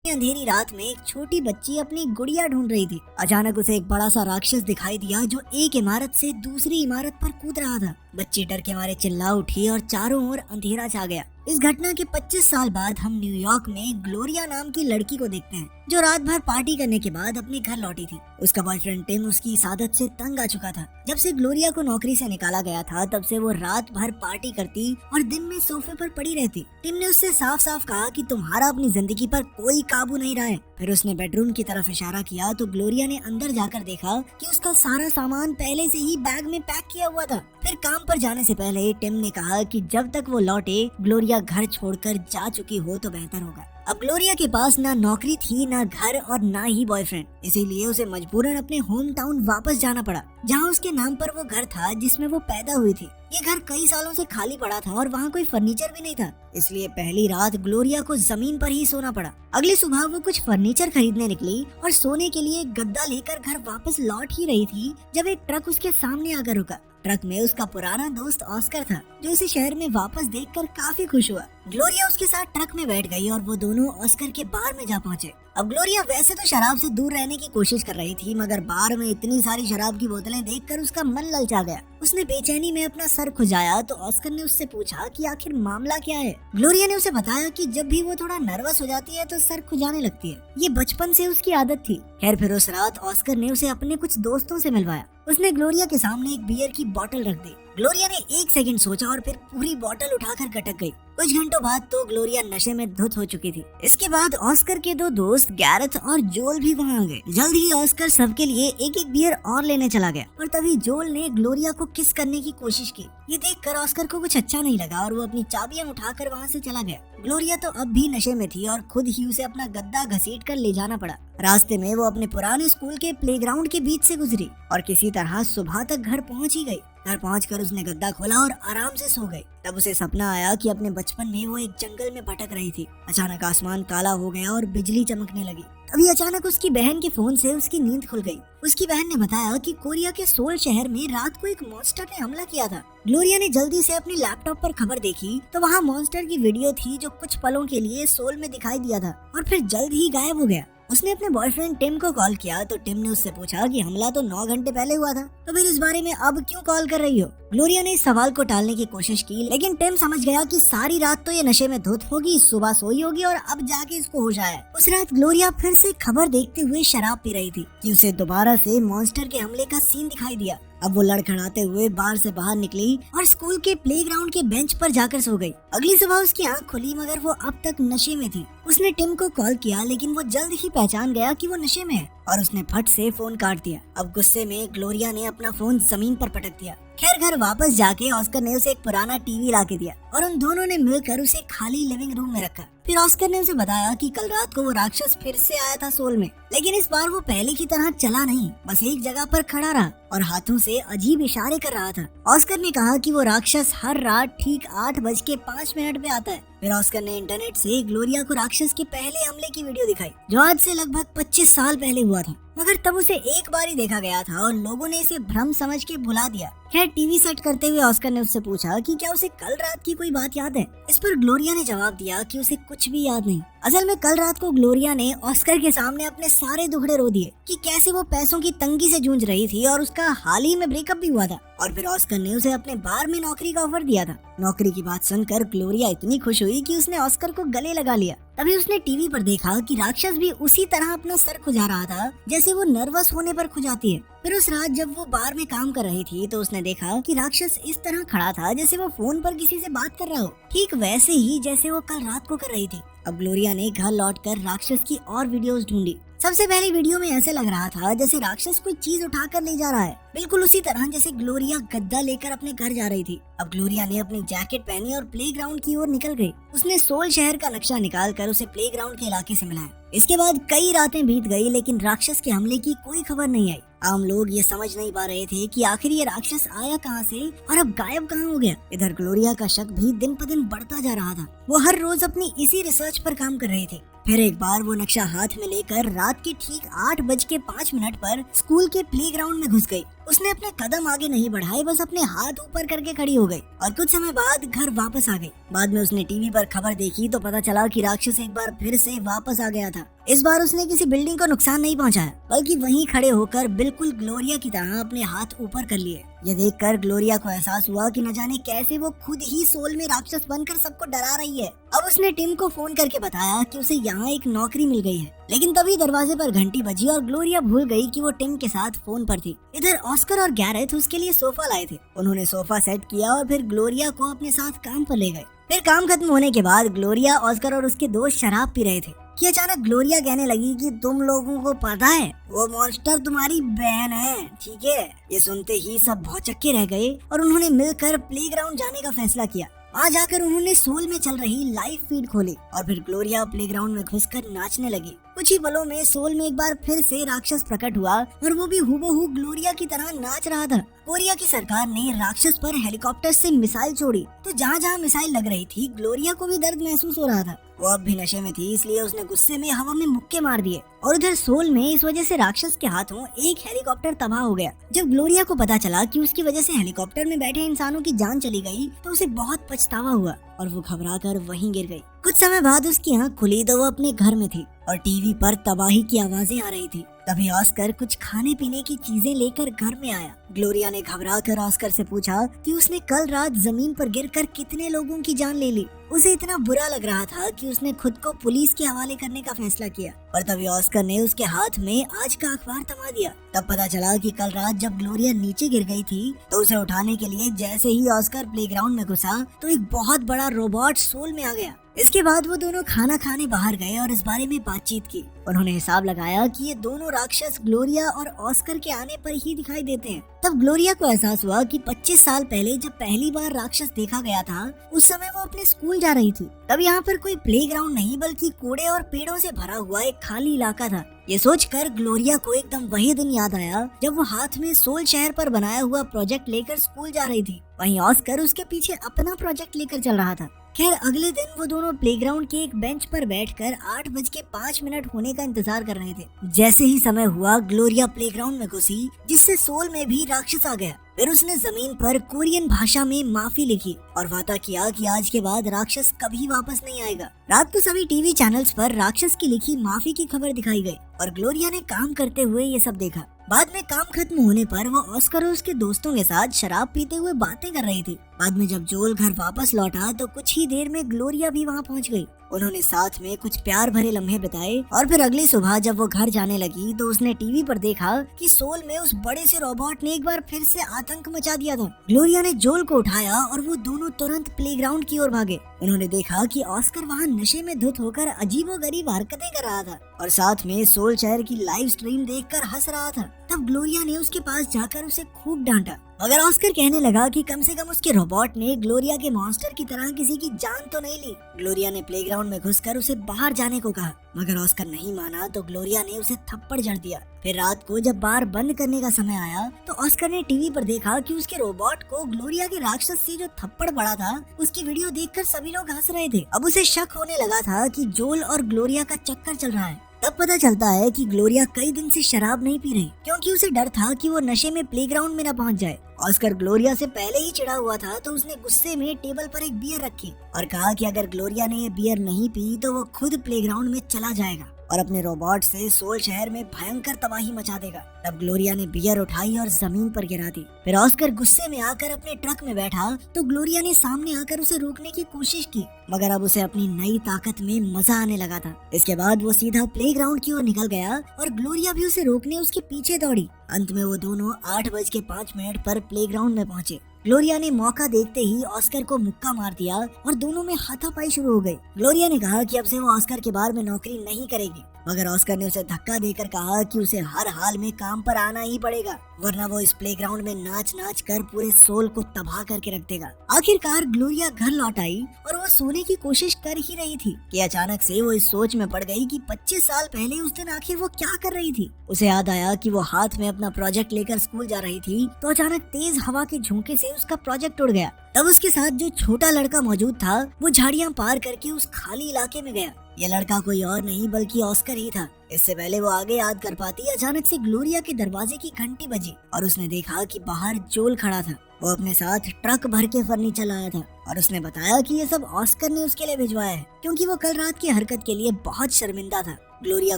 अंधेरी रात में एक छोटी बच्ची अपनी गुड़िया ढूंढ रही थी। अचानक उसे एक बड़ा सा राक्षस दिखाई दिया जो एक इमारत से दूसरी इमारत पर कूद रहा था। बच्ची डर के मारे चिल्ला उठी और चारों ओर अंधेरा छा गया। इस घटना के 25 साल बाद हम न्यूयॉर्क में ग्लोरिया नाम की लड़की को देखते हैं जो रात भर पार्टी करने के बाद अपने घर लौटी थी। उसका बॉयफ्रेंड टिम उसकी इस आदत से तंग आ चुका था। जब से ग्लोरिया को नौकरी से निकाला गया था तब से वो रात भर पार्टी करती और दिन में सोफे पर पड़ी रहती। टिम ने उससे साफ साफ कहा कि तुम्हारा अपनी जिंदगी पर कोई काबू नहीं रहा है। फिर उसने बेडरूम की तरफ इशारा किया तो ग्लोरिया ने अंदर जाकर देखा कि उसका सारा सामान पहले से ही बैग में पैक किया हुआ था। फिर काम पर जाने से पहले टिम ने कहा कि जब तक वो लौटे ग्लोरिया घर छोड़कर जा चुकी हो तो बेहतर होगा। अब ग्लोरिया के पास ना नौकरी थी, ना घर और ना ही बॉयफ्रेंड, इसीलिए उसे मजबूरन अपने होम टाउन वापस जाना पड़ा जहाँ उसके नाम पर वो घर था जिसमें वो पैदा हुई थी। ये घर कई सालों से खाली पड़ा था और वहाँ कोई फर्नीचर भी नहीं था, इसलिए पहली रात ग्लोरिया को जमीन पर ही सोना पड़ा। अगली सुबह वो कुछ फर्नीचर खरीदने निकली और सोने के लिए गद्दा लेकर घर वापस लौट ही रही थी जब एक ट्रक उसके सामने आकर रुका। ट्रक में उसका पुराना दोस्त ऑस्कर था जो उसे शहर में वापस देखकर काफी खुश हुआ। ग्लोरिया उसके साथ ट्रक में बैठ गई और वो दोनों ऑस्कर के बार में जा पहुंचे। अब ग्लोरिया वैसे तो शराब से दूर रहने की कोशिश कर रही थी, मगर बार में इतनी सारी शराब की बोतलें देखकर उसका मन ललचा गया। उसने बेचैनी में अपना सर खुजाया तो ऑस्कर ने उससे पूछा कि आखिर मामला क्या है। ग्लोरिया ने उसे बताया कि जब भी वो थोड़ा नर्वस हो जाती है तो सर खुजाने लगती है। ये बचपन से उसकी आदत थी। खैर फिर उस रात ऑस्कर ने उसे अपने कुछ दोस्तों से मिलवाया। उसने ग्लोरिया के सामने एक बियर की बोतल रख दी। ग्लोरिया ने एक सेकंड सोचा और फिर पूरी बोतल उठाकर गटक गई। कुछ घंटों बाद तो ग्लोरिया नशे में धुत हो चुकी थी। इसके बाद ऑस्कर के दो दोस्त गैरेथ और जोल भी वहाँ आ गए। जल्द ही ऑस्कर सबके लिए एक एक बियर और लेने चला गया और तभी जोल ने ग्लोरिया को किस करने की कोशिश की। ये देखकर ऑस्कर को कुछ अच्छा नहीं लगा और वो अपनी चाबियां उठाकर वहाँ से चला गया। ग्लोरिया तो अब भी नशे में थी और खुद ही उसे अपना गद्दा घसीट कर ले जाना पड़ा। रास्ते में वो अपने पुराने स्कूल के प्लेग्राउंड के बीच से गुजरी और किसी तरह सुबह तक घर पहुँच ही गई। घर पहुंचकर उसने गद्दा खोला और आराम से सो गई। तब उसे सपना आया कि अपने बचपन में वो एक जंगल में भटक रही थी। अचानक आसमान काला हो गया और बिजली चमकने लगी। तभी अचानक उसकी बहन के फोन से उसकी नींद खुल गई। उसकी बहन ने बताया कि कोरिया के सोल शहर में रात को एक मॉन्स्टर ने हमला किया था। ग्लोरिया ने जल्दी से अपने लैपटॉप पर खबर देखी तो वहाँ मॉन्स्टर की वीडियो थी जो कुछ पलों के लिए सोल में दिखाई दिया था और फिर जल्द ही गायब हो गया। उसने अपने बॉयफ्रेंड टिम को कॉल किया तो टिम ने उससे पूछा कि हमला तो 9 घंटे पहले हुआ था, तो फिर इस बारे में अब क्यों कॉल कर रही हो। ग्लोरिया ने इस सवाल को टालने की कोशिश की, लेकिन टिम समझ गया कि सारी रात तो ये नशे में धुत होगी, सुबह सोई होगी और अब जाके इसको होश आया। उस रात ग्लोरिया फिर से खबर देखते हुए शराब पी रही थी कि उसे दोबारा से मॉन्स्टर के हमले का सीन दिखाई दिया। अब वो लड़खड़ाते हुए बार से बाहर निकली और स्कूल के प्लेग्राउंड के बेंच पर जाकर सो गई। अगली सुबह उसकी आंख खुली मगर वो अब तक नशे में थी। उसने टिम को कॉल किया लेकिन वो जल्द ही पहचान गया कि वो नशे में है और उसने फट से फोन काट दिया। अब गुस्से में ग्लोरिया ने अपना फोन जमीन पर पटक दिया। खैर घर वापस जाके ऑस्कर ने उसे एक पुराना टीवी ला के दिया और उन दोनों ने मिलकर उसे खाली लिविंग रूम में रखा। फिर ऑस्कर ने उसे बताया कि कल रात को वो राक्षस फिर से आया था सोल में, लेकिन इस बार वो पहले की तरह चला नहीं, बस एक जगह पर खड़ा रहा और हाथों से अजीब इशारे कर रहा था। ऑस्कर ने कहा कि वो राक्षस हर रात ठीक 8:05 पे आता है। फिर ऑस्कर ने इंटरनेट से ग्लोरिया को राक्षस के पहले हमले की वीडियो दिखाई जो आज से लगभग 25 साल पहले हुआ था, मगर तब उसे एक बार ही देखा गया था और लोगों ने इसे भ्रम समझ के भुला दिया। खैर टीवी सेट करते हुए ऑस्कर ने उससे पूछा कि क्या उसे कल रात की कोई बात याद है। इस पर ग्लोरिया ने जवाब दिया कि उसे कुछ भी याद नहीं। असल में कल रात को ग्लोरिया ने ऑस्कर के सामने अपने सारे दुखड़े रो दिए कि कैसे वो पैसों की तंगी से जूझ रही थी और उसका हाल ही में ब्रेकअप भी हुआ था। और फिर ऑस्कर ने उसे अपने बार में नौकरी का ऑफर दिया था। नौकरी की बात सुनकर ग्लोरिया इतनी खुश हुई कि उसने ऑस्कर को गले लगा लिया। तभी उसने टीवी पर देखा कि राक्षस भी उसी तरह अपना सर खुजा रहा था जैसे वो नर्वस होने पर खुजाती है। फिर उस रात जब वो बार में काम कर रही थी तो उसने देखा कि राक्षस इस तरह खड़ा था जैसे वो फोन पर किसी से बात कर रहा हो, ठीक वैसे ही जैसे वो कल रात को कर रही थी। अब ग्लोरिया ने घर लौटकर राक्षस की और वीडियोस ढूंढी। सबसे पहली वीडियो में ऐसे लग रहा था जैसे राक्षस कोई चीज उठाकर ले जा रहा है, बिल्कुल उसी तरह जैसे ग्लोरिया गद्दा लेकर अपने घर जा रही थी। अब ग्लोरिया ने अपनी जैकेट पहनी और प्लेग्राउंड की ओर निकल गई। उसने सोल शहर का नक्शा निकालकर उसे प्लेग्राउंड के इलाके से मिलाया। इसके बाद कई रातें बीत गई लेकिन राक्षस के हमले की कोई खबर नहीं आई। आम लोग ये समझ नहीं पा रहे थे कि आखिर ये राक्षस आया कहाँ से और अब गायब कहाँ हो गया। इधर ग्लोरिया का शक भी दिन पर दिन बढ़ता जा रहा था। वो हर रोज अपनी इसी रिसर्च पर काम कर रही थी। फिर एक बार वो नक्शा हाथ में लेकर रात के ठीक 8:05 पर स्कूल के प्लेग्राउंड में घुस गई। उसने अपने कदम आगे नहीं बढ़ाए, बस अपने हाथ ऊपर करके खड़ी हो गई और कुछ समय बाद घर वापस आ गई। बाद में उसने टीवी पर खबर देखी तो पता चला कि राक्षस एक बार फिर से वापस आ गया था। इस बार उसने किसी बिल्डिंग को नुकसान नहीं पहुंचाया, बल्कि वहीं खड़े होकर बिल्कुल ग्लोरिया की तरह अपने हाथ ऊपर कर लिए। ये देखकर ग्लोरिया को एहसास हुआ कि न जाने कैसे वो खुद ही सोल में राक्षस बनकर सबको डरा रही है। अब उसने टिम को फोन करके बताया कि उसे यहाँ एक नौकरी मिल गई है, लेकिन तभी दरवाजे पर घंटी बजी और ग्लोरिया भूल गई कि वो टिम के साथ फोन पर थी। इधर ऑस्कर और गैरेथ उसके लिए सोफा लाए थे। उन्होंने सोफा सेट किया और फिर ग्लोरिया को अपने साथ काम पर ले गए। फिर काम खत्म होने के बाद ग्लोरिया, ऑस्कर और उसके दोस्त शराब पी रहे थे कि अचानक ग्लोरिया कहने लगी कि तुम लोगों को पता है वो मॉन्स्टर तुम्हारी बहन है, ठीक है। ये सुनते ही सब भौचक्के रह गए और उन्होंने मिलकर प्लेग्राउंड जाने का फैसला किया। वहाँ जाकर उन्होंने सोल में चल रही लाइव फीड खोली और फिर ग्लोरिया प्लेग्राउंड में घुसकर नाचने लगी। कुछ ही पलों में सोल में एक बार फिर से राक्षस प्रकट हुआ और वो भी हूबहू ग्लोरिया की तरह नाच रहा था। कोरिया की सरकार ने राक्षस पर हेलीकॉप्टर से मिसाइल छोड़ी, तो जहाँ जहाँ मिसाइल लग रही थी ग्लोरिया को भी दर्द महसूस हो रहा था। वो अब भी नशे में थी, इसलिए उसने गुस्से में हवा में मुक्के मार दिए और उधर सोल में इस वजह से राक्षस के हाथों एक हेलीकॉप्टर तबाह हो गया। जब ग्लोरिया को पता चला कि उसकी वजह से हेलीकॉप्टर में बैठे इंसानों की जान चली गई तो उसे बहुत पछतावा हुआ और वो घबराकर वहीं गिर गई। कुछ समय बाद उसकी आँख खुली तो वो अपने घर में थी और टीवी पर तबाही की आवाजें आ रही थी। तभी ऑस्कर कुछ खाने पीने की चीजें लेकर घर में आया। ग्लोरिया ने घबराकर ऑस्कर से पूछा कि उसने कल रात जमीन पर गिरकर कितने लोगों की जान ले ली। उसे इतना बुरा लग रहा था कि उसने खुद को पुलिस के हवाले करने का फैसला किया और तभी ऑस्कर ने उसके हाथ में आज का अखबार थमा दिया। तब पता चला कि कल रात जब ग्लोरिया नीचे गिर गई थी तो उसे उठाने के लिए जैसे ही ऑस्कर प्लेग्राउंड में घुसा तो एक बहुत बड़ा रोबोट सोल में आ गया। इसके बाद वो दोनों खाना खाने बाहर गए और इस बारे में बातचीत की। उन्होंने हिसाब लगाया कि ये दोनों राक्षस ग्लोरिया और ऑस्कर के आने पर ही दिखाई देते हैं। तब ग्लोरिया को एहसास हुआ कि 25 साल पहले जब पहली बार राक्षस देखा गया था उस समय वो अपने स्कूल जा रही थी। तब यहाँ पर कोई प्लेग्राउंड नहीं बल्कि कूड़े और पेड़ों से भरा हुआ एक खाली इलाका था। ये सोचकर ग्लोरिया को एकदम वही दिन याद आया जब वो हाथ में सोल शहर पर बनाया हुआ प्रोजेक्ट लेकर स्कूल जा रही थी। वहीं ऑस्कर उसके पीछे अपना प्रोजेक्ट लेकर चल रहा था। खैर अगले दिन वो दोनों प्लेग्राउंड के एक बेंच पर बैठकर 8:05 होने का इंतजार कर रहे थे। जैसे ही समय हुआ ग्लोरिया प्लेग्राउंड में घुसी जिससे सोल में भी राक्षस आ गया। फिर उसने जमीन पर कोरियन भाषा में माफी लिखी और वादा किया कि आज के बाद राक्षस कभी वापस नहीं आएगा। रात को सभी टीवी चैनल्स पर राक्षस की लिखी माफी की खबर दिखाई गई और ग्लोरिया ने काम करते हुए ये सब देखा। बाद में काम खत्म होने पर वो ऑस्कर और उसके दोस्तों के साथ शराब पीते हुए बातें कर रही थी। बाद में जब जोल घर वापस लौटा तो कुछ ही देर में ग्लोरिया भी वहाँ पहुँच गई। उन्होंने साथ में कुछ प्यार भरे लम्हे बिताए और फिर अगली सुबह जब वो घर जाने लगी तो उसने टीवी पर देखा कि सोल में उस बड़े से रोबोट ने एक बार फिर से आतंक मचा दिया था। ग्लोरिया ने जोल को उठाया और वो दोनों तुरंत प्लेग्राउंड की ओर भागे। उन्होंने देखा कि ऑस्कर वहाँ नशे में धुत होकर अजीबोगरीब हरकतें कर रहा था और साथ में सोल शहर की लाइव स्ट्रीम देखकर हंस रहा था। तब ग्लोरिया ने उसके पास जाकर उसे खूब डांटा मगर ऑस्कर कहने लगा कि कम से कम उसके रोबोट ने ग्लोरिया के मॉन्स्टर की तरह किसी की जान तो नहीं ली। ग्लोरिया ने प्लेग्राउंड में घुसकर उसे बाहर जाने को कहा मगर ऑस्कर नहीं माना तो ग्लोरिया ने उसे थप्पड़ जड़ दिया। फिर रात को जब बार बंद करने का समय आया तो ऑस्कर ने टीवी पर देखा कि उसके रोबोट को ग्लोरिया के राक्षस से जो थप्पड़ पड़ा था उसकी वीडियो देखकर सभी लोग हंस रहे थे। अब उसे शक होने लगा था कि जोल और ग्लोरिया का चक्कर चल रहा है। तब पता चलता है कि ग्लोरिया कई दिन से शराब नहीं पी रही क्योंकि उसे डर था कि वो नशे में प्लेग्राउंड में न पहुंच जाए। ऑस्कर ग्लोरिया से पहले ही चिढ़ा हुआ था तो उसने गुस्से में टेबल पर एक बियर रखी और कहा कि अगर ग्लोरिया ने ये बियर नहीं पी तो वो खुद प्लेग्राउंड में चला जाएगा और अपने रोबोट से सोल शहर में भयंकर तबाही मचा देगा। तब ग्लोरिया ने बियर उठाई और जमीन पर गिरा दी। फिर ऑस्कर गुस्से में आकर अपने ट्रक में बैठा तो ग्लोरिया ने सामने आकर उसे रोकने की कोशिश की मगर अब उसे अपनी नई ताकत में मजा आने लगा था। इसके बाद वो सीधा प्लेग्राउंड की ओर निकल गया और ग्लोरिया भी उसे रोकने उसके पीछे दौड़ी। अंत में वो दोनों 8:05 पर प्लेग्राउंड में पहुंचे। ग्लोरिया ने मौका देखते ही ऑस्कर को मुक्का मार दिया और दोनों में हाथापाई शुरू हो गई। ग्लोरिया ने कहा कि अब से वो ऑस्कर के बार में नौकरी नहीं करेगी मगर ऑस्कर ने उसे धक्का देकर कहा कि उसे हर हाल में काम पर आना ही पड़ेगा वरना वो इस प्लेग्राउंड में नाच नाच कर पूरे सोल को तबाह करके रख देगा। आखिरकार ग्लोरिया घर लौट आई और वो सोने की कोशिश कर ही रही थी कि अचानक से वो इस सोच में पड़ गई कि 25 साल पहले उस दिन आखिर वो क्या कर रही थी। उसे याद आया कि वो हाथ में अपना प्रोजेक्ट लेकर स्कूल जा रही थी तो अचानक तेज हवा के झोंके से उसका प्रोजेक्ट उड़ गया। तब उसके साथ जो छोटा लड़का मौजूद था वो झाड़ियां पार करके उस खाली इलाके में गया ये लड़का कोई और नहीं बल्कि ऑस्कर ही था। इससे पहले वो आगे याद कर पाती, अचानक से ग्लोरिया के दरवाजे की घंटी बजी और उसने देखा कि बाहर जोल खड़ा था। वो अपने साथ ट्रक भर के फर्नीचर लाया था और उसने बताया कि ये सब ऑस्कर ने उसके लिए भिजवाया है, क्योंकि वो कल रात की हरकत के लिए बहुत शर्मिंदा था। ग्लोरिया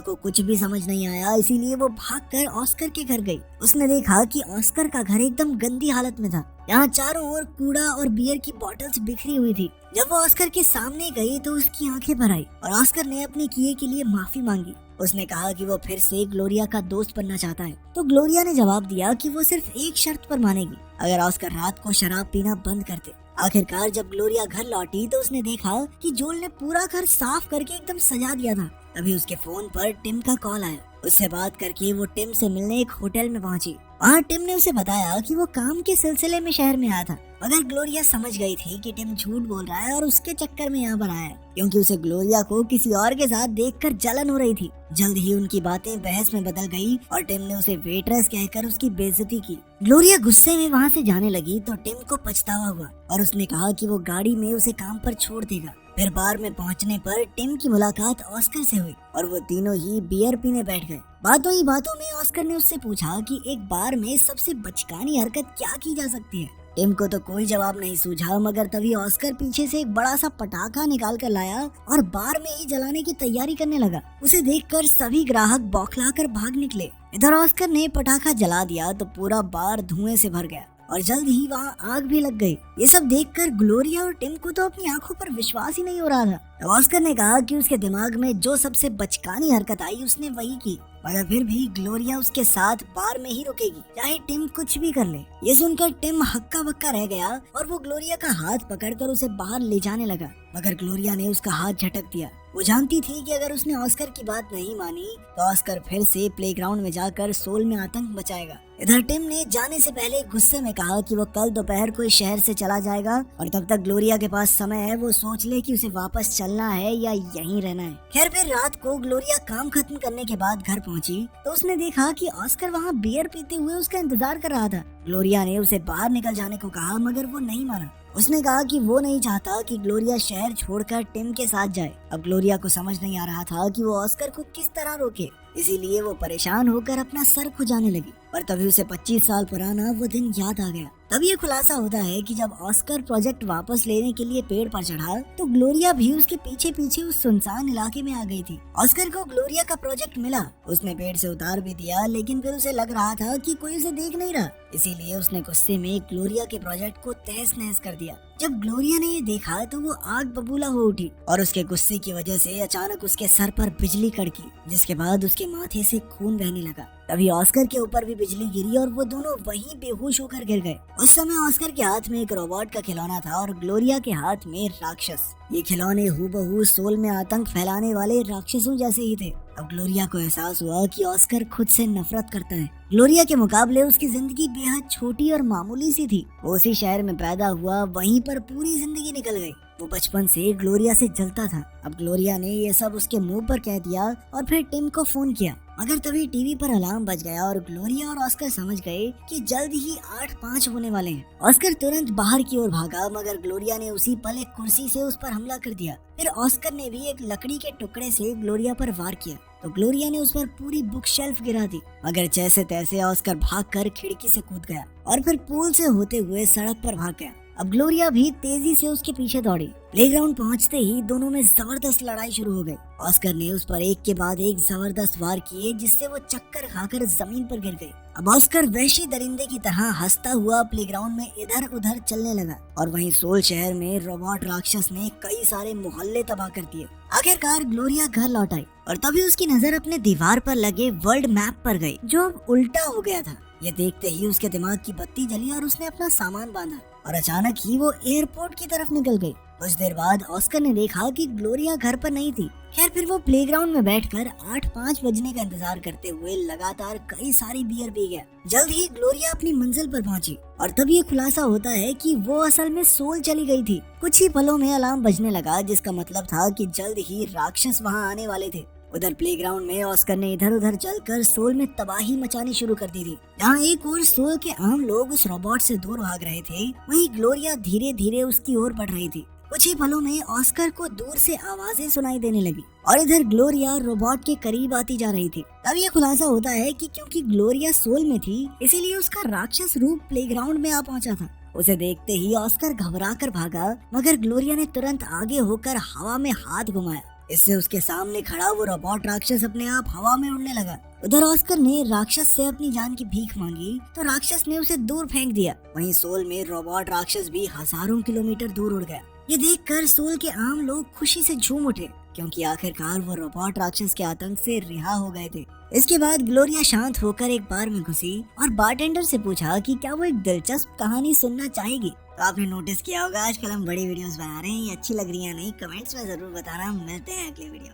को कुछ भी समझ नहीं आया, इसीलिए वो भागकर ऑस्कर के घर गई। उसने देखा कि ऑस्कर का घर एकदम गंदी हालत में था। यहाँ चारों ओर कूड़ा और बियर की बोतल्स बिखरी हुई थी। जब वो ऑस्कर के सामने गई तो उसकी आंखें भर आई और ऑस्कर ने अपने किए के लिए माफी मांगी। उसने कहा कि वो फिर से ग्लोरिया का दोस्त बनना चाहता है। तो ग्लोरिया ने जवाब दिया कि वो सिर्फ एक शर्त पर मानेगी, अगर ऑस्कर रात को शराब पीना बंद कर दे। आखिरकार जब ग्लोरिया घर लौटी तो उसने देखा कि जोल ने पूरा घर साफ करके एकदम सजा दिया था। तभी उसके फोन पर टिम का कॉल आया। उससे बात करके वो टिम से मिलने एक होटल में पहुंची। वहाँ टिम ने उसे बताया कि वो काम के सिलसिले में शहर में आया था, मगर ग्लोरिया समझ गई थी कि टिम झूठ बोल रहा है और उसके चक्कर में यहाँ पर आया है, क्योंकि उसे ग्लोरिया को किसी और के साथ देखकर जलन हो रही थी। जल्द ही उनकी बातें बहस में बदल गई और टिम ने उसे वेट्रेस कहकर उसकी बेइज्जती की। ग्लोरिया गुस्से में वहाँ से जाने लगी तो टिम को पछतावा हुआ और उसने कहा कि वो गाड़ी में उसे काम पर छोड़ देगा। फिर बार में पहुंचने पर टिम की मुलाकात ऑस्कर से हुई और वो तीनों ही बियर पीने बैठ गए। बातों ही बातों में ऑस्कर ने उससे पूछा कि एक बार में सबसे बचकानी हरकत क्या की जा सकती है। टिम को तो कोई जवाब नहीं सूझा, मगर तभी ऑस्कर पीछे से एक बड़ा सा पटाखा निकाल कर लाया और बार में ही जलाने की तैयारी करने लगा। उसे देखकर सभी ग्राहक बौखलाकर भाग निकले। इधर ऑस्कर ने पटाखा जला दिया तो पूरा बार धुएं से भर गया और जल्द ही वहाँ आग भी लग गई। ये सब देखकर ग्लोरिया और टिम को तो अपनी आंखों पर विश्वास ही नहीं हो रहा था। तब ऑस्कर ने कहा कि उसके दिमाग में जो सबसे बचकानी हरकत आई उसने वही की, मगर फिर भी ग्लोरिया उसके साथ बार में ही रुकेगी, चाहे टिम कुछ भी कर ले। ये सुनकर टिम हक्का बक्का रह गया और वो ग्लोरिया का हाथ पकड़कर उसे बाहर ले जाने लगा, मगर ग्लोरिया ने उसका हाथ झटक दिया। वो जानती थी कि अगर उसने ऑस्कर की बात नहीं मानी तो ऑस्कर फिर से प्लेग्राउंड में जाकर सोल में आतंक मचाएगा। इधर टिम ने जाने से पहले गुस्से में कहा कि वो कल दोपहर को इस शहर से चला जाएगा और तब तक ग्लोरिया के पास समय है, वो सोच ले कि उसे वापस चलना है या यहीं रहना है। खैर फिर रात को ग्लोरिया काम खत्म करने के बाद घर पहुंची तो उसने देखा कि ऑस्कर वहाँ बियर पीते हुए उसका इंतजार कर रहा था। ग्लोरिया ने उसे बाहर निकल जाने को कहा, मगर वो नहीं माना। उसने कहा कि वो नहीं चाहता कि ग्लोरिया शहर छोड़कर टिम के साथ जाए। अब ग्लोरिया को समझ नहीं आ रहा था कि वो ऑस्कर को किस तरह रोके, इसीलिए वो परेशान होकर अपना सर खुजाने लगी। पर तभी उसे 25 साल पुराना वो दिन याद आ गया। तब ये खुलासा होता है कि जब ऑस्कर प्रोजेक्ट वापस लेने के लिए पेड़ पर चढ़ा तो ग्लोरिया भी उसके पीछे पीछे उस सुनसान इलाके में आ गई थी। ऑस्कर को ग्लोरिया का प्रोजेक्ट मिला, उसने पेड़ से उतार भी दिया, लेकिन फिर उसे लग रहा था कि कोई उसे देख नहीं रहा, इसीलिए उसने गुस्से में ग्लोरिया के प्रोजेक्ट को तहस नहस कर दिया। जब ग्लोरिया ने ये देखा तो वो आग बबूला हो उठी और उसके गुस्से की वजह से अचानक उसके सर पर बिजली कड़की, जिसके बाद उसके माथे से खून बहने लगा। तभी ऑस्कर के ऊपर भी बिजली गिरी और वो दोनों वहीं बेहोश होकर गिर गए। उस समय ऑस्कर के हाथ में एक रोबोट का खिलौना था और ग्लोरिया के हाथ में राक्षस। ये खिलौने हूबहू सोल में आतंक फैलाने वाले राक्षसों जैसे ही थे। अब ग्लोरिया को एहसास हुआ कि ऑस्कर खुद से नफरत करता है। ग्लोरिया के मुकाबले उसकी जिंदगी बेहद छोटी और मामूली सी थी। वो उसी शहर में पैदा हुआ, वहीं पर पूरी जिंदगी निकल गई। वो बचपन से ग्लोरिया से जलता था। अब ग्लोरिया ने ये सब उसके मुंह पर कह दिया और फिर टिम को फोन किया, मगर तभी टीवी पर अलार्म बज गया और ग्लोरिया और ऑस्कर समझ गए कि जल्द ही 8-5 होने वाले हैं। ऑस्कर तुरंत बाहर की ओर भागा, मगर ग्लोरिया ने उसी पल एक कुर्सी से उस पर हमला कर दिया। फिर ऑस्कर ने भी एक लकड़ी के टुकड़े से ग्लोरिया पर वार किया तो ग्लोरिया ने उस पर पूरी बुक शेल्फ गिरा दी, मगर जैसे तैसे ऑस्कर भागकर खिड़की से कूद गया और फिर पुल से होते हुए सड़क पर भाग गया। अब ग्लोरिया भी तेजी से उसके पीछे दौड़ी। प्लेग्राउंड पहुंचते ही दोनों में जबरदस्त लड़ाई शुरू हो गई। ऑस्कर ने उस पर एक के बाद एक जबरदस्त वार किए, जिससे वो चक्कर खाकर जमीन पर गिर गई। अब ऑस्कर वहशी दरिंदे की तरह हंसता हुआ प्लेग्राउंड में इधर उधर चलने लगा और वहीं सोल शहर में रोबोट राक्षस ने कई सारे मोहल्ले तबाह कर दिए। आखिरकार ग्लोरिया घर लौट आई और तभी उसकी नजर अपने दीवार पर लगे वर्ल्ड मैप पर गई, जो अब उल्टा हो गया था। ये देखते ही उसके दिमाग की बत्ती जली और उसने अपना सामान बांधा और अचानक ही वो एयरपोर्ट की तरफ निकल गई। कुछ देर बाद ऑस्कर ने देखा कि ग्लोरिया घर पर नहीं थी। खैर फिर वो प्लेग्राउंड में बैठकर 8-5 बजने का इंतजार करते हुए लगातार कई सारी बियर पी गया। जल्द ही ग्लोरिया अपनी मंजिल पर पहुंची और तब ये खुलासा होता है कि वो असल में सोल चली गई थी। कुछ ही पलों में अलार्म बजने लगा, जिसका मतलब था कि जल्द ही राक्षस वहाँ आने वाले थे। उधर प्लेग्राउंड में ऑस्कर ने इधर उधर चलकर सोल में तबाही मचानी शुरू कर दी थी। जहाँ एक ओर सोल के आम लोग उस रोबोट से दूर भाग रहे थे, वहीं ग्लोरिया धीरे धीरे उसकी ओर बढ़ रही थी। कुछ ही पलों में ऑस्कर को दूर से आवाजें सुनाई देने लगी और इधर ग्लोरिया रोबोट के करीब आती जा रही थी। तब ये खुलासा होता है कि क्योंकि ग्लोरिया सोल में थी इसीलिए उसका राक्षस रूप प्लेग्राउंड में आ पहुंचा था। उसे देखते ही ऑस्कर घबराकर भागा, मगर ग्लोरिया ने तुरंत आगे होकर हवा में हाथ घुमाया। इससे उसके सामने खड़ा वो रोबोट राक्षस अपने आप हवा में उड़ने लगा। उधर ऑस्कर ने राक्षस से अपनी जान की भीख मांगी तो राक्षस ने उसे दूर फेंक दिया। वहीं सोल में रोबोट राक्षस भी हजारों किलोमीटर दूर उड़ गया। ये देखकर सोल के आम लोग खुशी से झूम उठे, क्योंकि आखिरकार वो रोबोट राक्षस के आतंक से रिहा हो गए थे। इसके बाद ग्लोरिया शांत होकर एक बार में घुसी और बारटेंडर से पूछा कि क्या वो एक दिलचस्प कहानी सुनना चाहेगी। तो आपने नोटिस किया होगा आजकल हम बड़ी वीडियोस बना रहे हैं, ये अच्छी लग रही है नहीं, कमेंट्स में जरूर बताना। मिलते हैं अगली वीडियो।